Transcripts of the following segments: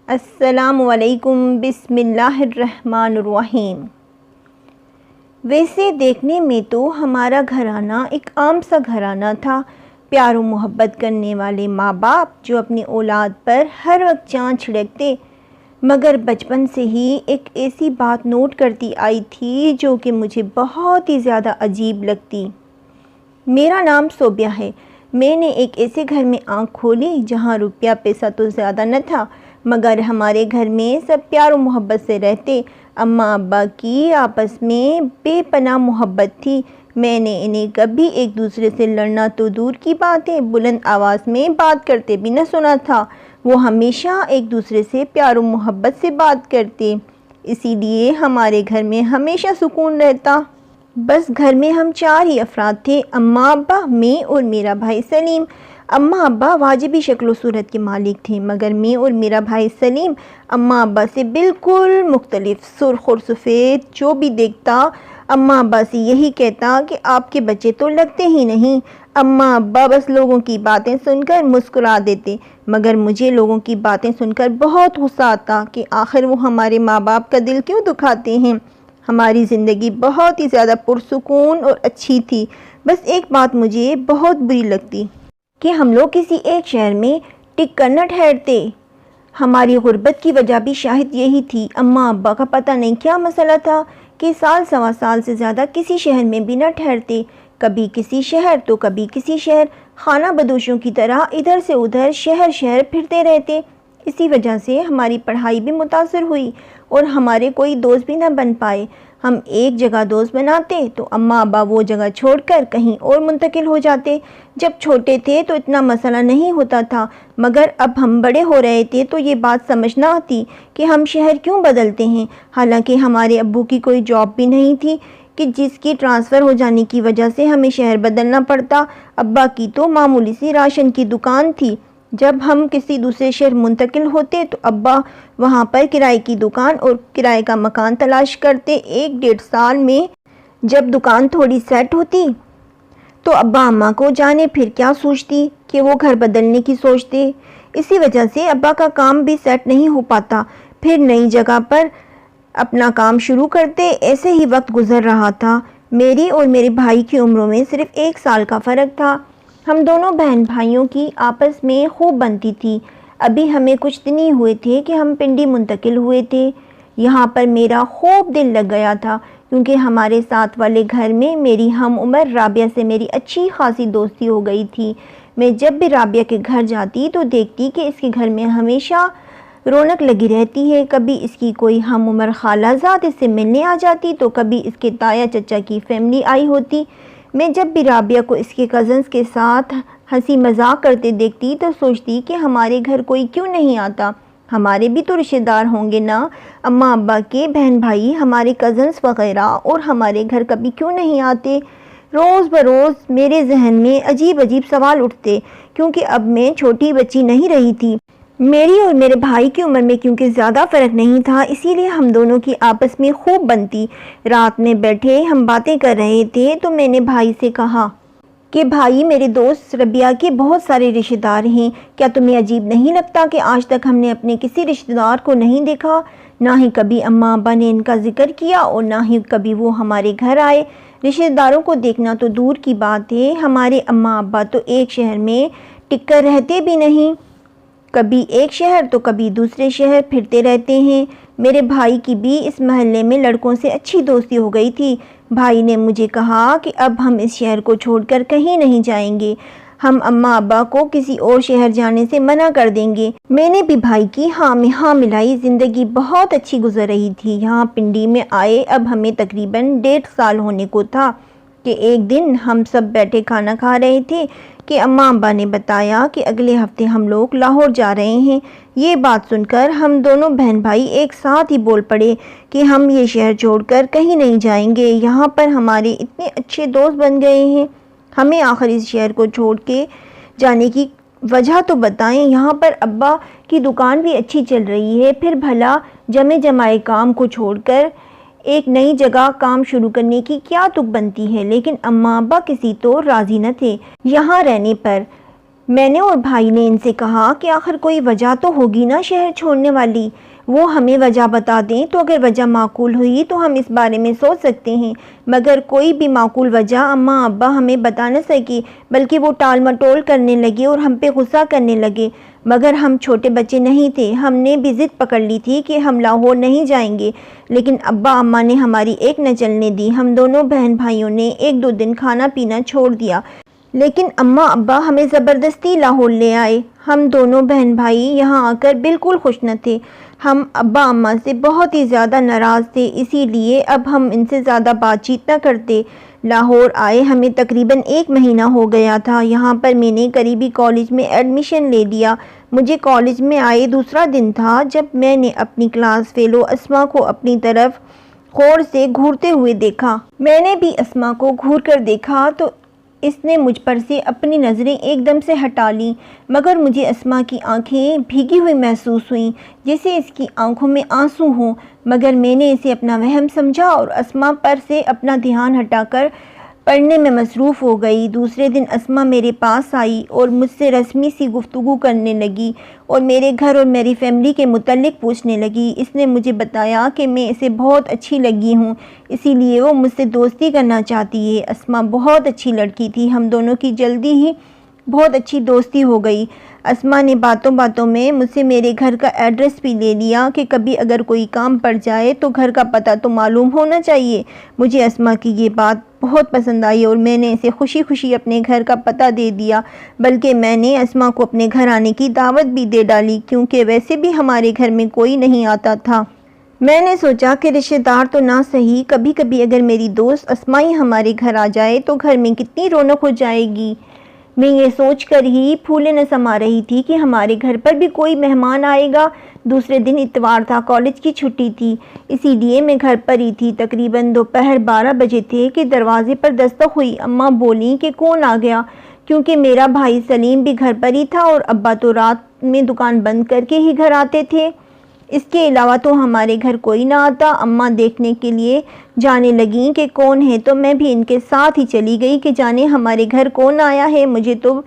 السلام علیکم، بسم اللہ الرحمن الرحیم۔ ویسے دیکھنے میں تو ہمارا گھرانہ ایک عام سا گھرانہ تھا، پیار و محبت کرنے والے ماں باپ جو اپنی اولاد پر ہر وقت چاند چھڑکتے، مگر بچپن سے ہی ایک ایسی بات نوٹ کرتی آئی تھی جو کہ مجھے بہت ہی زیادہ عجیب لگتی۔ میرا نام صوبیہ ہے۔ میں نے ایک ایسے گھر میں آنکھ کھولی جہاں روپیہ پیسہ تو زیادہ نہ تھا، مگر ہمارے گھر میں سب پیار و محبت سے رہتے۔ اماں ابا کی آپس میں بے پناہ محبت تھی۔ میں نے انہیں کبھی ایک دوسرے سے لڑنا تو دور کی بات ہے، بلند آواز میں بات کرتے بھی نہ سنا تھا۔ وہ ہمیشہ ایک دوسرے سے پیار و محبت سے بات کرتے، اسی لیے ہمارے گھر میں ہمیشہ سکون رہتا۔ بس گھر میں ہم 4 ہی افراد تھے، اماں ابا، میں اور میرا بھائی سلیم۔ اماں ابا واجبی شکل و صورت کے مالک تھے، مگر میں اور میرا بھائی سلیم اماں ابا سے بالکل مختلف، سرخ اور سفید۔ جو بھی دیکھتا اماں ابا سے یہی کہتا کہ آپ کے بچے تو لگتے ہی نہیں۔ اماں ابا بس لوگوں کی باتیں سن کر مسکرا دیتے، مگر مجھے لوگوں کی باتیں سن کر بہت غصہ آتا کہ آخر وہ ہمارے ماں باپ کا دل کیوں دکھاتے ہیں۔ ہماری زندگی بہت ہی زیادہ پرسکون اور اچھی تھی۔ بس ایک بات مجھے بہت بری لگتی کہ ہم لوگ کسی ایک شہر میں ٹک کر نہ ٹھہرتے۔ ہماری غربت کی وجہ بھی شاید یہی تھی۔ اماں ابا کا پتہ نہیں کیا مسئلہ تھا کہ سال سوا سال سے زیادہ کسی شہر میں بھی نہ ٹھہرتے، کبھی کسی شہر تو کبھی کسی شہر، خانہ بدوشوں کی طرح ادھر سے ادھر شہر شہر پھرتے رہتے۔ اسی وجہ سے ہماری پڑھائی بھی متاثر ہوئی اور ہمارے کوئی دوست بھی نہ بن پائے۔ ہم ایک جگہ دوست بناتے تو اماں ابا وہ جگہ چھوڑ کر کہیں اور منتقل ہو جاتے۔ جب چھوٹے تھے تو اتنا مسئلہ نہیں ہوتا تھا، مگر اب ہم بڑے ہو رہے تھے تو یہ بات سمجھ نہ آتی کہ ہم شہر کیوں بدلتے ہیں، حالانکہ ہمارے ابو کی کوئی جاب بھی نہیں تھی کہ جس کی ٹرانسفر ہو جانے کی وجہ سے ہمیں شہر بدلنا پڑتا۔ ابا کی تو معمولی سی راشن کی دکان تھی۔ جب ہم کسی دوسرے شہر منتقل ہوتے تو ابا وہاں پر کرائے کی دکان اور کرائے کا مکان تلاش کرتے۔ 1-1.5 سال میں جب دکان تھوڑی سیٹ ہوتی تو ابا اماں کو جانے پھر کیا سوچتی کہ وہ گھر بدلنے کی سوچتے۔ اسی وجہ سے ابا کا کام بھی سیٹ نہیں ہو پاتا، پھر نئی جگہ پر اپنا کام شروع کرتے۔ ایسے ہی وقت گزر رہا تھا۔ میری اور میرے بھائی کی عمروں میں صرف 1 سال کا فرق تھا۔ ہم دونوں بہن بھائیوں کی آپس میں خوب بنتی تھی۔ ابھی ہمیں کچھ دن ہی ہوئے تھے کہ ہم پنڈی منتقل ہوئے تھے۔ یہاں پر میرا خوب دل لگ گیا تھا، کیونکہ ہمارے ساتھ والے گھر میں میری ہم عمر رابعہ سے میری اچھی خاصی دوستی ہو گئی تھی۔ میں جب بھی رابعہ کے گھر جاتی تو دیکھتی کہ اس کے گھر میں ہمیشہ رونق لگی رہتی ہے۔ کبھی اس کی کوئی ہم عمر خالہ زاد اس سے ملنے آ جاتی تو کبھی اس کے تایا چچا کی فیملی آئی ہوتی۔ میں جب بھی رابعہ کو اس کے کزنز کے ساتھ ہنسی مذاق کرتے دیکھتی تو سوچتی کہ ہمارے گھر کوئی کیوں نہیں آتا، ہمارے بھی تو رشتہ دار ہوں گے نا، اماں ابا کے بہن بھائی، ہمارے کزنز وغیرہ، اور ہمارے گھر کبھی کیوں نہیں آتے۔ روز بروز میرے ذہن میں عجیب عجیب سوال اٹھتے، کیونکہ اب میں چھوٹی بچی نہیں رہی تھی۔ میری اور میرے بھائی کی عمر میں کیونکہ زیادہ فرق نہیں تھا، اسی لیے ہم دونوں کی آپس میں خوب بنتی۔ رات میں بیٹھے ہم باتیں کر رہے تھے تو میں نے بھائی سے کہا کہ بھائی، میرے دوست ربیہ کے بہت سارے رشتہ دار ہیں، کیا تمہیں عجیب نہیں لگتا کہ آج تک ہم نے اپنے کسی رشتہ دار کو نہیں دیکھا؟ نہ ہی کبھی اماں ابا نے ان کا ذکر کیا اور نہ ہی کبھی وہ ہمارے گھر آئے۔ رشتہ داروں کو دیکھنا تو دور کی بات ہے، ہمارے اماں ابا تو ایک شہر میں ٹک کر رہتے بھی نہیں، کبھی ایک شہر تو کبھی دوسرے شہر پھرتے رہتے ہیں۔ میرے بھائی کی بھی اس محلے میں لڑکوں سے اچھی دوستی ہو گئی تھی۔ بھائی نے مجھے کہا کہ اب ہم اس شہر کو چھوڑ کر کہیں نہیں جائیں گے، ہم اماں ابا کو کسی اور شہر جانے سے منع کر دیں گے۔ میں نے بھی بھائی کی ہاں میں ہاں ملائی۔ زندگی بہت اچھی گزر رہی تھی۔ یہاں پنڈی میں آئے اب ہمیں تقریباً 1.5 سال ہونے کو تھا کہ ایک دن ہم سب بیٹھے کھانا کھا رہے تھے کہ اماں ابا نے بتایا کہ اگلے ہفتے ہم لوگ لاہور جا رہے ہیں۔ یہ بات سن کر ہم دونوں بہن بھائی ایک ساتھ ہی بول پڑے کہ ہم یہ شہر چھوڑ کر کہیں نہیں جائیں گے، یہاں پر ہمارے اتنے اچھے دوست بن گئے ہیں، ہمیں آخر اس شہر کو چھوڑ کے جانے کی وجہ تو بتائیں۔ یہاں پر ابا کی دکان بھی اچھی چل رہی ہے، پھر بھلا جمے جمائے کام کو چھوڑ کر ایک نئی جگہ کام شروع کرنے کی کیا تک بنتی ہے؟ لیکن اماں ابا کسی تو راضی نہ تھے یہاں رہنے پر۔ میں نے اور بھائی نے ان سے کہا کہ آخر کوئی وجہ تو ہوگی نا شہر چھوڑنے والی، وہ ہمیں وجہ بتا دیں تو اگر وجہ معقول ہوئی تو ہم اس بارے میں سوچ سکتے ہیں، مگر کوئی بھی معقول وجہ اماں ابا ہمیں بتا نہ سکے، بلکہ وہ ٹال مٹول کرنے لگے اور ہم پہ غصہ کرنے لگے۔ مگر ہم چھوٹے بچے نہیں تھے، ہم نے بھی ضد پکڑ لی تھی کہ ہم لاہور نہیں جائیں گے، لیکن ابا اماں نے ہماری ایک نہ چلنے دی۔ ہم دونوں بہن بھائیوں نے ایک دو دن کھانا پینا چھوڑ دیا، لیکن اماں ابا ہمیں زبردستی لاہور لے آئے۔ ہم دونوں بہن بھائی یہاں آ کر بالکل خوش نہ تھے، ہم ابا اماں سے بہت ہی زیادہ ناراض تھے، اسی لیے اب ہم ان سے زیادہ بات چیت نہ کرتے۔ لاہور آئے ہمیں تقریباً 1 مہینہ ہو گیا تھا۔ یہاں پر میں نے قریبی کالج میں ایڈمیشن لے لیا۔ مجھے کالج میں آئے دوسرا دن تھا جب میں نے اپنی کلاس فیلو اسما کو اپنی طرف غور سے گھورتے ہوئے دیکھا۔ میں نے بھی اسما کو گھور کر دیکھا تو اس نے مجھ پر سے اپنی نظریں ایک دم سے ہٹا لیں، مگر مجھے اسما کی آنکھیں بھیگی ہوئی محسوس ہوئیں، جیسے اس کی آنکھوں میں آنسو ہوں، مگر میں نے اسے اپنا وہم سمجھا اور اسما پر سے اپنا دھیان ہٹا کر پڑھنے میں مصروف ہو گئی۔ دوسرے دن اسما میرے پاس آئی اور مجھ سے رسمی سی گفتگو کرنے لگی اور میرے گھر اور میری فیملی کے متعلق پوچھنے لگی۔ اس نے مجھے بتایا کہ میں اسے بہت اچھی لگی ہوں، اسی لیے وہ مجھ سے دوستی کرنا چاہتی ہے۔ اسما بہت اچھی لڑکی تھی، ہم دونوں کی جلدی ہی بہت اچھی دوستی ہو گئی۔ اسما نے باتوں باتوں میں مجھ سے میرے گھر کا ایڈریس بھی لے لیا کہ کبھی اگر کوئی کام پڑ جائے تو گھر کا پتہ تو معلوم ہونا چاہیے۔ مجھے اسما کی یہ بات بہت پسند آئی اور میں نے اسے خوشی خوشی اپنے گھر کا پتہ دے دیا، بلکہ میں نے اسما کو اپنے گھر آنے کی دعوت بھی دے ڈالی، کیونکہ ویسے بھی ہمارے گھر میں کوئی نہیں آتا تھا۔ میں نے سوچا کہ رشتہ دار تو نہ صحیح، کبھی کبھی اگر میری دوست اسما ہی ہمارے گھر آ جائے تو گھر میں کتنی رونق ہو جائے گی۔ میں یہ سوچ کر ہی پھولے نہ سما رہی تھی کہ ہمارے گھر پر بھی کوئی مہمان آئے گا۔ دوسرے دن اتوار تھا، کالج کی چھٹی تھی، اسی لیے میں گھر پر ہی تھی۔ تقریباً دوپہر 12 بجے تھے کہ دروازے پر دستک ہوئی۔ اماں بولیں کہ کون آ گیا، کیونکہ میرا بھائی سلیم بھی گھر پر ہی تھا اور ابا تو رات میں دکان بند کر کے ہی گھر آتے تھے، اس کے علاوہ تو ہمارے گھر کوئی نہ آتا۔ اماں دیکھنے کے لیے جانے لگیں کہ کون ہے تو میں بھی ان کے ساتھ ہی چلی گئی کہ جانے ہمارے گھر کون آیا ہے۔ مجھے تو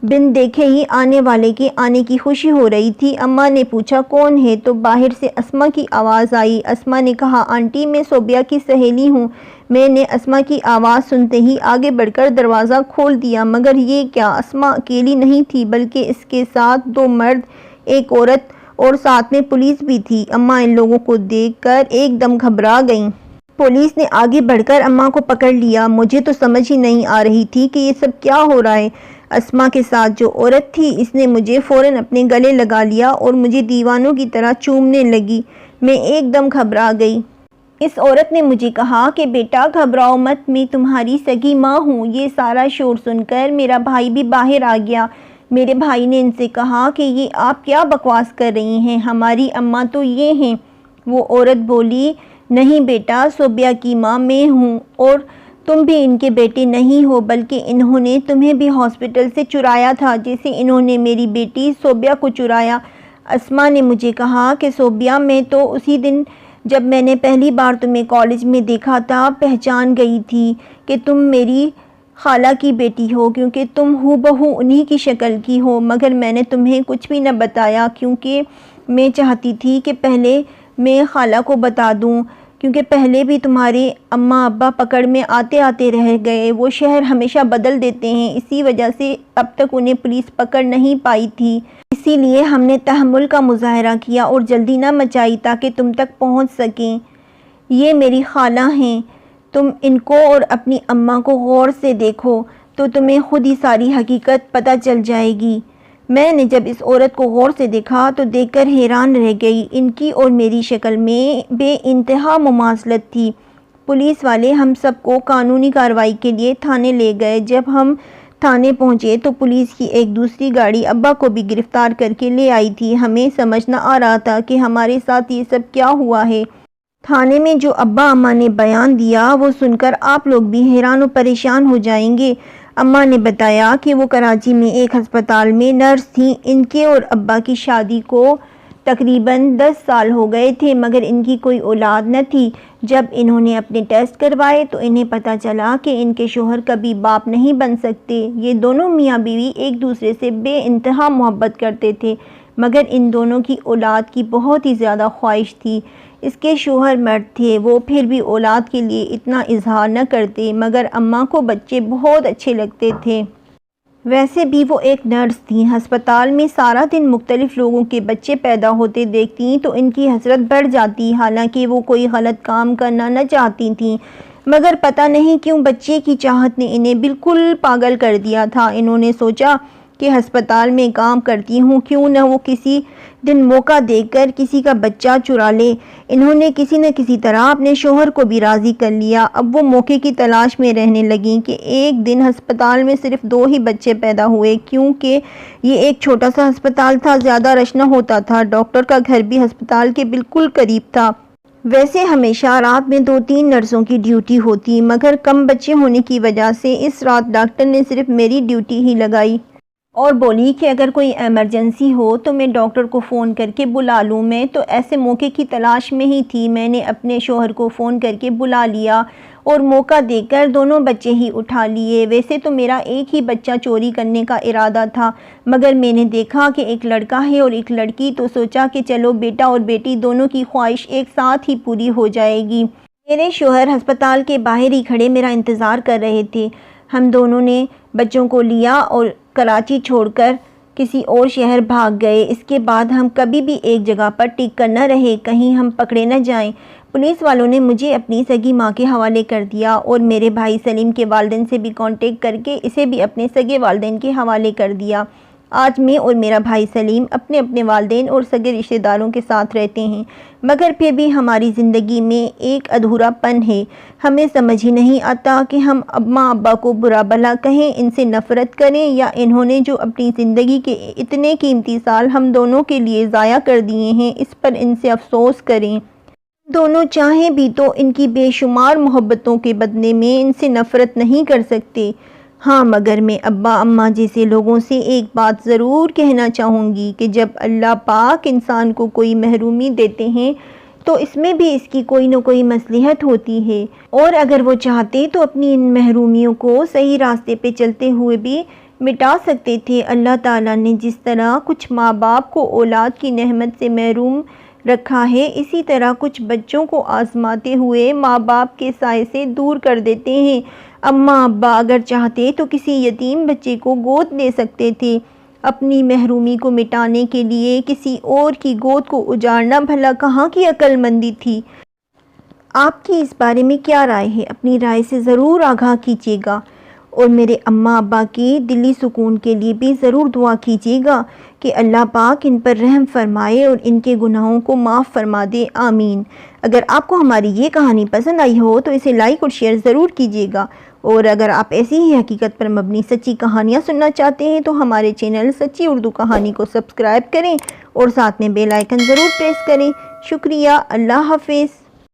بن دیکھے ہی آنے والے کے آنے کی خوشی ہو رہی تھی۔ اماں نے پوچھا کون ہے تو باہر سے اسما کی آواز آئی۔ اسما نے کہا آنٹی میں صوبیہ کی سہیلی ہوں۔ میں نے اسما کی آواز سنتے ہی آگے بڑھ کر دروازہ کھول دیا، مگر یہ کیا، اسما اکیلی نہیں تھی بلکہ اس کے ساتھ 2 مرد، ایک عورت اور ساتھ میں پولیس بھی تھی۔ اماں ان لوگوں کو دیکھ کر ایک دم گھبرا گئیں۔ پولیس نے آگے بڑھ کر اماں کو پکڑ لیا۔ مجھے تو سمجھ ہی نہیں آ رہی تھی کہ یہ سب کیا ہو رہا ہے۔ اسما کے ساتھ جو عورت تھی اس نے مجھے فوراً اپنے گلے لگا لیا اور مجھے دیوانوں کی طرح چومنے لگی۔ میں ایک دم گھبرا گئی۔ اس عورت نے مجھے کہا کہ بیٹا گھبراؤ مت، میں تمہاری سگی ماں ہوں۔ یہ سارا شور سن کر میرا بھائی بھی باہر آ گیا۔ میرے بھائی نے ان سے کہا کہ یہ آپ کیا بکواس کر رہی ہیں، ہماری اماں تو یہ ہیں۔ وہ عورت بولی نہیں بیٹا، صوبیہ کی ماں میں ہوں اور تم بھی ان کے بیٹے نہیں ہو، بلکہ انہوں نے تمہیں بھی ہاسپٹل سے چرایا تھا جیسے انہوں نے میری بیٹی صوبیہ کو چرایا۔ اسما نے مجھے کہا کہ صوبیہ میں تو اسی دن جب میں نے پہلی بار تمہیں کالج میں دیکھا تھا پہچان گئی تھی کہ تم میری خالہ کی بیٹی ہو، کیونکہ تم ہو بہو انہی کی شکل کی ہو، مگر میں نے تمہیں کچھ بھی نہ بتایا کیونکہ میں چاہتی تھی کہ پہلے میں خالہ کو بتا دوں، کیونکہ پہلے بھی تمہارے اماں ابا پکڑ میں آتے آتے رہ گئے، وہ شہر ہمیشہ بدل دیتے ہیں، اسی وجہ سے اب تک انہیں پولیس پکڑ نہیں پائی تھی، اسی لیے ہم نے تحمل کا مظاہرہ کیا اور جلدی نہ مچائی تاکہ تم تک پہنچ سکیں۔ یہ میری خالہ ہیں، تم ان کو اور اپنی اماں کو غور سے دیکھو تو تمہیں خود ہی ساری حقیقت پتہ چل جائے گی۔ میں نے جب اس عورت کو غور سے دیکھا تو دیکھ کر حیران رہ گئی، ان کی اور میری شکل میں بے انتہا مماثلت تھی۔ پولیس والے ہم سب کو قانونی کارروائی کے لیے تھانے لے گئے۔ جب ہم تھانے پہنچے تو پولیس کی ایک دوسری گاڑی ابا کو بھی گرفتار کر کے لے آئی تھی۔ ہمیں سمجھ نہ آ رہا تھا کہ ہمارے ساتھ یہ سب کیا ہوا ہے۔ تھانے میں جو ابا اماں نے بیان دیا وہ سن کر آپ لوگ بھی حیران و پریشان ہو جائیں گے۔ اماں نے بتایا کہ وہ کراچی میں ایک ہسپتال میں نرس تھیں، ان کے اور ابا کی شادی کو تقریباً 10 سال ہو گئے تھے مگر ان کی کوئی اولاد نہ تھی۔ جب انہوں نے اپنے ٹیسٹ کروائے تو انہیں پتہ چلا کہ ان کے شوہر کبھی باپ نہیں بن سکتے۔ یہ دونوں میاں بیوی ایک دوسرے سے بے انتہا محبت کرتے تھے مگر ان دونوں کی اولاد کی بہت ہی زیادہ خواہش تھی۔ اس کے شوہر مرد تھے، وہ پھر بھی اولاد کے لیے اتنا اظہار نہ کرتے مگر اماں کو بچے بہت اچھے لگتے تھے۔ ویسے بھی وہ ایک نرس تھیں، ہسپتال میں سارا دن مختلف لوگوں کے بچے پیدا ہوتے دیکھتی تو ان کی حسرت بڑھ جاتی، حالانکہ وہ کوئی غلط کام کرنا نہ چاہتی تھیں مگر پتہ نہیں کیوں بچے کی چاہت نے انہیں بالکل پاگل کر دیا تھا۔ انہوں نے سوچا کہ ہسپتال میں کام کرتی ہوں، کیوں نہ وہ کسی دن موقع دیکھ کر کسی کا بچہ چرا لے۔ انہوں نے کسی نہ کسی طرح اپنے شوہر کو بھی راضی کر لیا۔ اب وہ موقع کی تلاش میں رہنے لگیں کہ ایک دن ہسپتال میں صرف 2 ہی بچے پیدا ہوئے، کیونکہ یہ ایک چھوٹا سا ہسپتال تھا، زیادہ رش نہ ہوتا تھا۔ ڈاکٹر کا گھر بھی ہسپتال کے بالکل قریب تھا۔ ویسے ہمیشہ رات میں 2-3 نرسوں کی ڈیوٹی ہوتی مگر کم بچے ہونے کی وجہ سے اس رات ڈاکٹر نے صرف میری ڈیوٹی ہی لگائی اور بولی کہ اگر کوئی ایمرجنسی ہو تو میں ڈاکٹر کو فون کر کے بلا لوں۔ میں تو ایسے موقع کی تلاش میں ہی تھی، میں نے اپنے شوہر کو فون کر کے بلا لیا اور موقع دیکھ کر دونوں بچے ہی اٹھا لیے۔ ویسے تو میرا ایک ہی بچہ چوری کرنے کا ارادہ تھا مگر میں نے دیکھا کہ ایک لڑکا ہے اور ایک لڑکی تو سوچا کہ چلو بیٹا اور بیٹی دونوں کی خواہش ایک ساتھ ہی پوری ہو جائے گی۔ میرے شوہر ہسپتال کے باہر ہی کھڑے میرا انتظار کر رہے تھے۔ ہم دونوں نے بچوں کو لیا اور کراچی چھوڑ کر کسی اور شہر بھاگ گئے۔ اس کے بعد ہم کبھی بھی ایک جگہ پر ٹک کر نہ رہے، کہیں ہم پکڑے نہ جائیں۔ پولیس والوں نے مجھے اپنی سگی ماں کے حوالے کر دیا اور میرے بھائی سلیم کے والدین سے بھی کانٹیکٹ کر کے اسے بھی اپنے سگے والدین کے حوالے کر دیا۔ آج میں اور میرا بھائی سلیم اپنے اپنے والدین اور سگے رشتہ داروں کے ساتھ رہتے ہیں مگر پھر بھی ہماری زندگی میں ایک ادھورا پن ہے۔ ہمیں سمجھ ہی نہیں آتا کہ ہم اماں ابا کو برا بھلا کہیں، ان سے نفرت کریں یا انہوں نے جو اپنی زندگی کے اتنے قیمتی سال ہم دونوں کے لیے ضائع کر دیے ہیں اس پر ان سے افسوس کریں۔ دونوں چاہیں بھی تو ان کی بے شمار محبتوں کے بدلے میں ان سے نفرت نہیں کر سکتے۔ ہاں مگر میں ابا اماں جیسے لوگوں سے ایک بات ضرور کہنا چاہوں گی کہ جب اللہ پاک انسان کو کوئی محرومی دیتے ہیں تو اس میں بھی اس کی کوئی نہ کوئی مصلحت ہوتی ہے، اور اگر وہ چاہتے تو اپنی ان محرومیوں کو صحیح راستے پہ چلتے ہوئے بھی مٹا سکتے تھے۔ اللہ تعالیٰ نے جس طرح کچھ ماں باپ کو اولاد کی نعمت سے محروم رکھا ہے، اسی طرح کچھ بچوں کو آزماتے ہوئے ماں باپ کے سائے سے دور کر دیتے ہیں۔ اماں ابا اگر چاہتے تو کسی یتیم بچے کو گود لے سکتے تھے، اپنی محرومی کو مٹانے کے لیے کسی اور کی گود کو اجاڑنا بھلا کہاں کی عقل مندی تھی؟ آپ کی اس بارے میں کیا رائے ہے؟ اپنی رائے سے ضرور آگاہ کیجیے گا اور میرے اماں ابا کی دلی سکون کے لیے بھی ضرور دعا کیجیے گا کہ اللہ پاک ان پر رحم فرمائے اور ان کے گناہوں کو معاف فرما دے، آمین۔ اگر آپ کو ہماری یہ کہانی پسند آئی ہو تو اسے لائک اور شیئر ضرور کیجیے گا، اور اگر آپ ایسی ہی حقیقت پر مبنی سچی کہانیاں سننا چاہتے ہیں تو ہمارے چینل سچی اردو کہانی کو سبسکرائب کریں اور ساتھ میں بیل آئیکن ضرور پریس کریں۔ شکریہ، اللہ حافظ۔